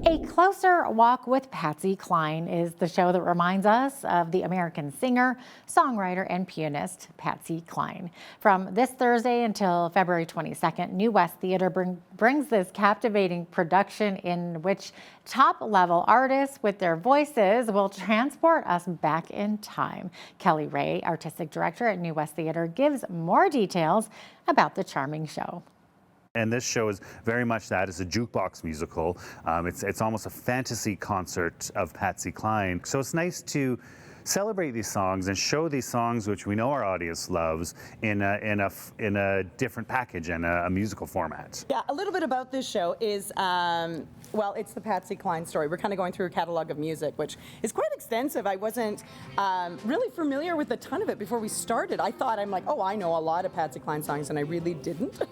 A Closer Walk with Patsy Cline is the show that reminds us of the American singer, songwriter, and pianist Patsy Cline. From this Thursday until February 22nd, New West Theatre brings this captivating production in which top-level artists with their voices will transport us back in time. Kelly Reay, artistic director at New West Theatre, gives more details about the charming show. And this show is very much that. It's a jukebox musical. It's almost a fantasy concert of Patsy Cline. So it's nice to celebrate these songs and show these songs, which we know our audience loves, in a different package and a musical format. Yeah, a little bit about this show is, well, it's the Patsy Cline story. We're kind of going through a catalog of music, which is quite extensive. I wasn't really familiar with a ton of it before we started. I thought, I'm like, oh, I know a lot of Patsy Cline songs, and I really didn't.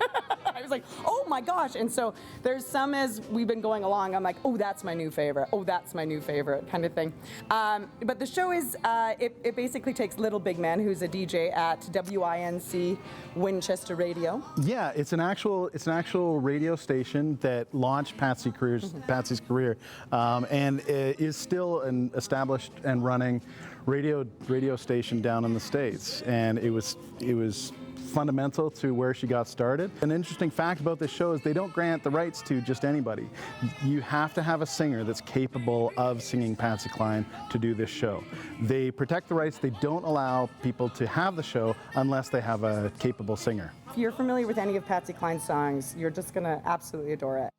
I was like, oh my gosh. And so there's some as we've been going along, I'm like, oh, that's my new favorite. Oh, that's my new favorite kind of thing. But the show is, it basically takes Little Big Man, who's a DJ at WINC Winchester Radio. Yeah, it's an actual radio station that launched Patsy's career, and is still an established and running radio station down in the States. And it was fundamental to where she got started. An interesting fact about this show is they don't grant the rights to just anybody. You have to have a singer that's capable of singing Patsy Cline to do this show. They protect the rights. They don't allow people to have the show unless they have a capable singer. If you're familiar with any of Patsy Cline's songs, you're just going to absolutely adore it.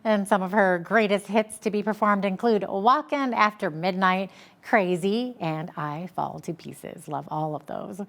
And some of her greatest hits to be performed include Walkin After Midnight, Crazy, and I Fall to Pieces. Love all of those.